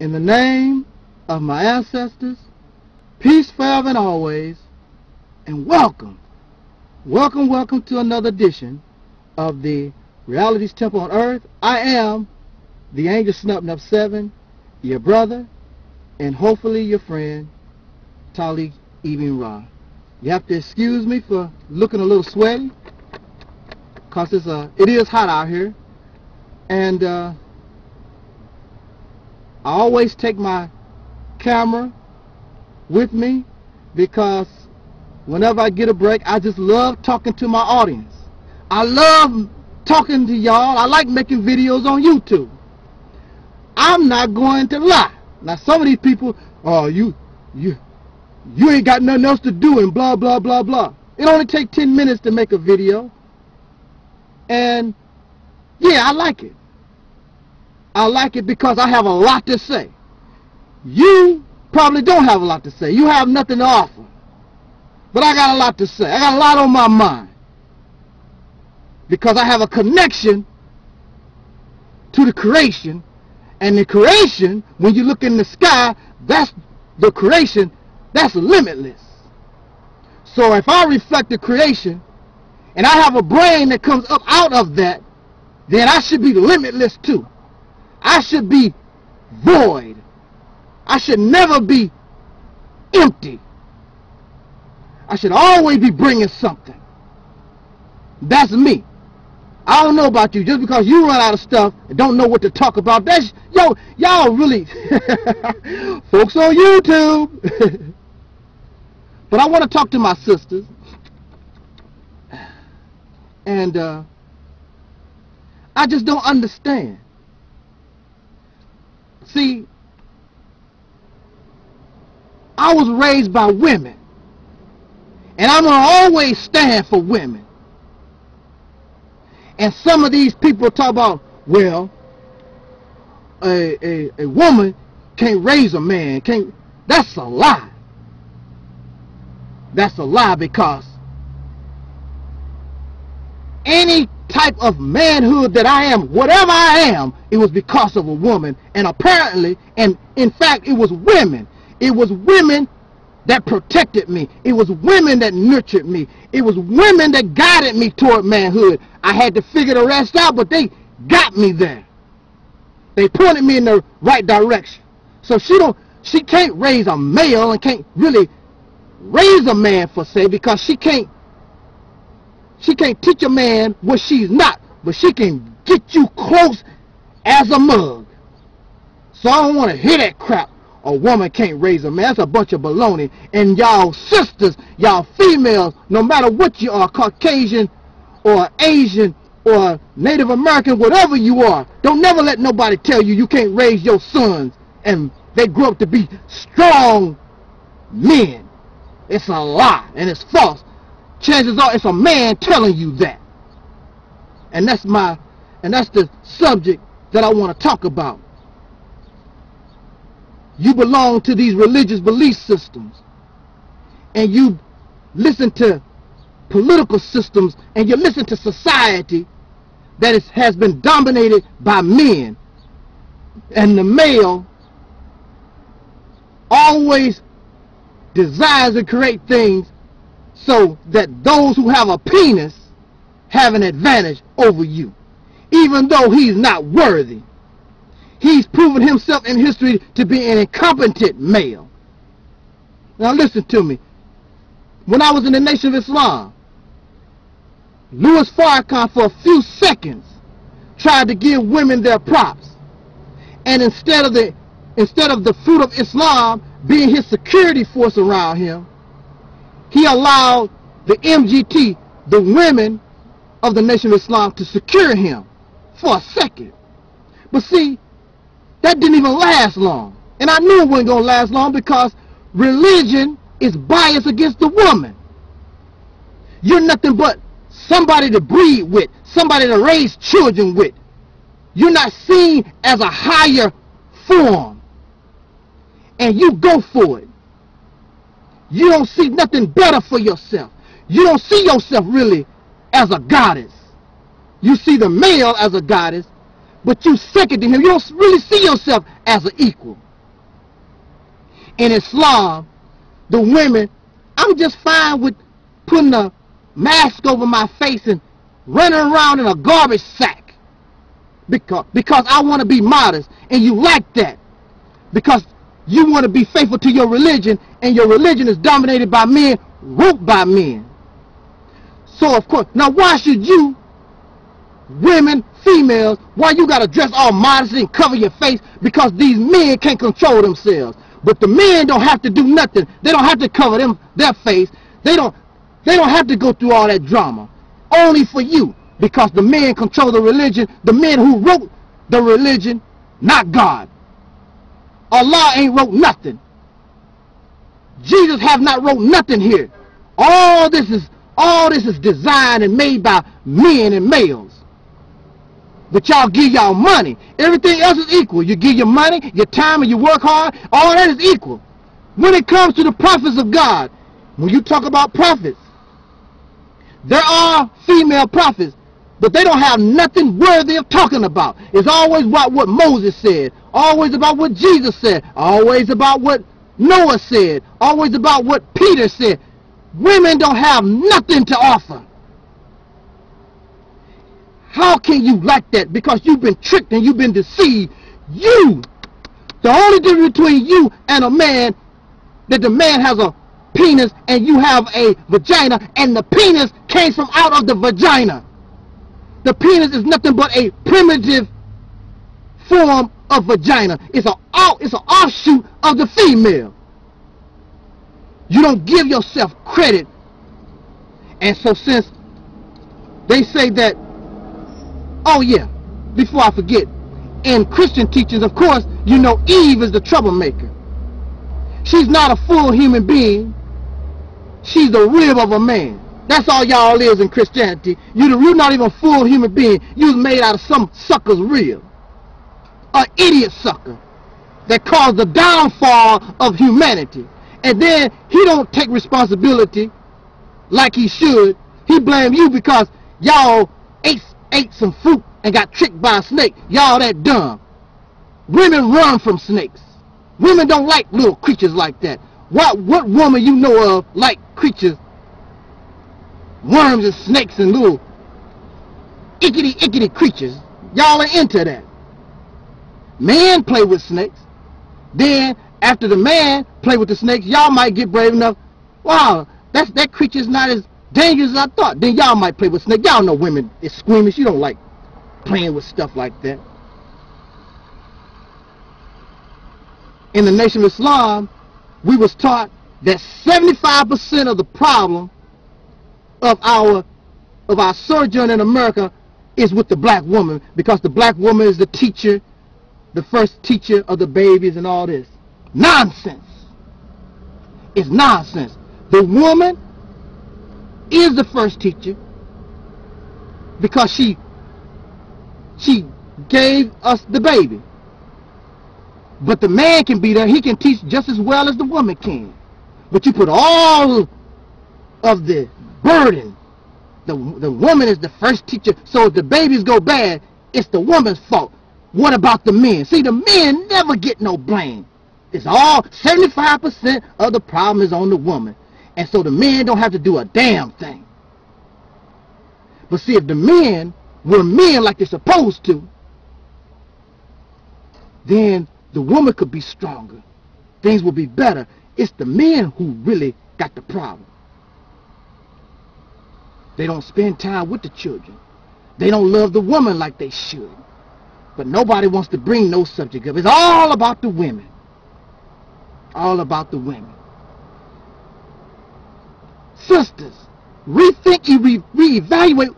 In the name of my ancestors, peace forever and always, and welcome, welcome, welcome to another edition of the Reality's Temple on Earth. I am the Angel Snub 7, your brother, and hopefully your friend, Taalik Ibn'rad. You have to excuse me for looking a little sweaty, because it is hot out here, and I always take my camera with me because whenever I get a break, I just love talking to my audience. I love talking to y'all. I like making videos on YouTube. I'm not going to lie. Now some of these people, oh, you ain't got nothing else to do and blah blah blah blah. It only takes 10 minutes to make a video, and yeah, I like it. I like it because I have a lot to say. You probably don't have a lot to say. You have nothing to offer. But I got a lot to say. I got a lot on my mind. Because I have a connection to the creation. And the creation, when you look in the sky, that's the creation, that's limitless. So if I reflect the creation, and I have a brain that comes up out of that, then I should be limitless too. I should be void. I should never be empty. I should always be bringing something. That's me. I don't know about you. Just because you run out of stuff and don't know what to talk about, that's y'all really folks on YouTube. But I want to talk to my sisters, and I just don't understand. See, I was raised by women, and I'm going to always stand for women. And some of these people talk about, well, a woman can't raise a man. That's a lie. That's a lie, because any type of manhood that I am, whatever I am, it was because of a woman. And apparently, and in fact, it was women. It was women that protected me. It was women that nurtured me. It was women that guided me toward manhood. I had to figure the rest out, but they got me there. They pointed me in the right direction. So she can't raise a male and can't really raise a man, per se, because she can't teach a man what she's not, but she can get you close as a mug. So I don't want to hear that crap. A woman can't raise a man. That's a bunch of baloney. And y'all sisters, y'all females, no matter what you are, Caucasian or Asian or Native American, whatever you are, don't never let nobody tell you you can't raise your sons and they grow up to be strong men. It's a lie and it's false. Chances are it's a man telling you that. And that's the subject that I want to talk about. You belong to these religious belief systems, and you listen to political systems, and you listen to society that has been dominated by men, and the male always desires to create things so that those who have a penis have an advantage over you, even though he's not worthy. He's proven himself in history to be an incompetent male. Now listen to me. When I was in the Nation of Islam, Louis Farrakhan for a few seconds tried to give women their props. And instead of the fruit of Islam being his security force around him, he allowed the MGT, the women of the Nation of Islam, to secure him for a second. But see, that didn't even last long. And I knew it wasn't going to last long, because religion is biased against the woman. You're nothing but somebody to breed with, somebody to raise children with. You're not seen as a higher form. And you go for it. You don't see nothing better for yourself. You don't see yourself really as a goddess. You see the male as a goddess, but you second to him. You don't really see yourself as an equal. in Islam, the women, I'm just fine with putting a mask over my face and running around in a garbage sack because I want to be modest, and you like that because you want to be faithful to your religion, and your religion is dominated by men, wrote by men. So of course, now why should you, women, females, why you got to dress all modestly and cover your face? Because these men can't control themselves. But the men don't have to do nothing. They don't have to cover their face. They don't have to go through all that drama. Only for you. Because the men control the religion. The men who wrote the religion, not God. Allah ain't wrote nothing. Jesus have not wrote nothing here. All this is designed and made by men and males. But y'all give y'all money. Everything else is equal. You give your money, your time, and you work hard. All that is equal. When it comes to the prophets of God, when you talk about prophets, there are female prophets, but they don't have nothing worthy of talking about. It's always about what Moses said, always about what Jesus said, always about what Noah said, always about what Peter said. Women don't have nothing to offer. How can you like that? Because you've been tricked and you've been deceived. You, the only difference between you and a man, that the man has a penis and you have a vagina, and the penis came from out of the vagina. The penis is nothing but a primitive form of vagina. It's an offshoot of the female. You don't give yourself credit. And so since they say that, oh yeah, before I forget, in Christian teachings, of course, you know Eve is the troublemaker. She's not a full human being. She's the rib of a man. That's all y'all is in Christianity. You're not even a full human being. You was made out of some sucker's rib. An idiot sucker that caused the downfall of humanity. And then he don't take responsibility like he should. He blame you because y'all ate some fruit and got tricked by a snake. Y'all that dumb. Women run from snakes. Women don't like little creatures like that. What woman you know of like creatures, worms and snakes and little ickety creatures? Y'all are into that. Men play with snakes. Then after the man play with the snakes, y'all might get brave enough. Wow, that creature's not as dangerous as I thought. Then y'all might play with snakes. Y'all know women is squeamish. You don't like playing with stuff like that. In the Nation of Islam, we was taught that 75% of the problem of our sojourn in America is with the black woman, because the black woman is the teacher, the first teacher of the babies and all this. Nonsense. It's nonsense. The woman is the first teacher because she gave us the baby. But the man can be there. He can teach just as well as the woman can. But you put all of the burden. The woman is the first teacher. So if the babies go bad, it's the woman's fault. What about the men? See, the men never get no blame. It's all 75% of the problem is on the woman. And so the men don't have to do a damn thing. But see, if the men were men like they're supposed to, then the woman could be stronger. Things will be better. It's the men who really got the problem. They don't spend time with the children. They don't love the woman like they should. But nobody wants to bring no subject up. It's all about the women. All about the women. Sisters, rethink and reevaluate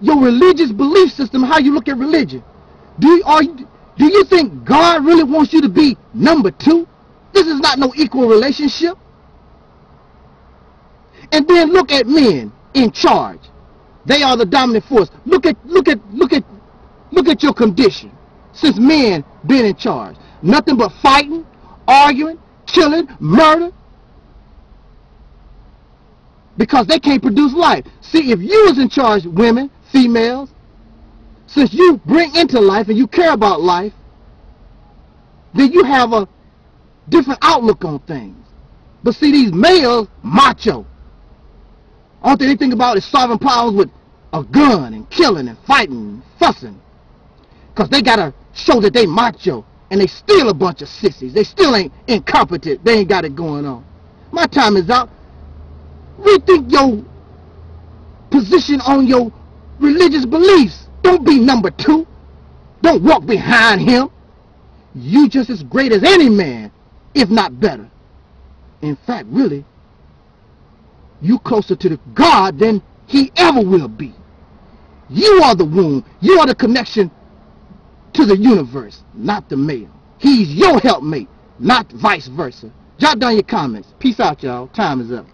your religious belief system, how you look at religion. Do you think God really wants you to be number two? This is not no equal relationship. And then look at men in charge. They are the dominant force. Look at your condition since men been in charge. Nothing but fighting, arguing, killing, murder. Because they can't produce life. See, if you was in charge, women, females, since you bring into life and you care about life, then you have different outlook on things. But see, these males, macho. All they think about is solving problems with a gun and killing and fighting and fussing. Because they got to show that they macho, and they still a bunch of sissies. They still ain't incompetent. They ain't got it going on. My time is out. Rethink your position on your religious beliefs. Don't be number two. Don't walk behind him. You just as great as any man, if not better. In fact, really, you closer to the God than he ever will be. You are the womb. You are the connection to the universe, not the male. He's your helpmate, not vice versa. Jot down your comments. Peace out, y'all. Time is up.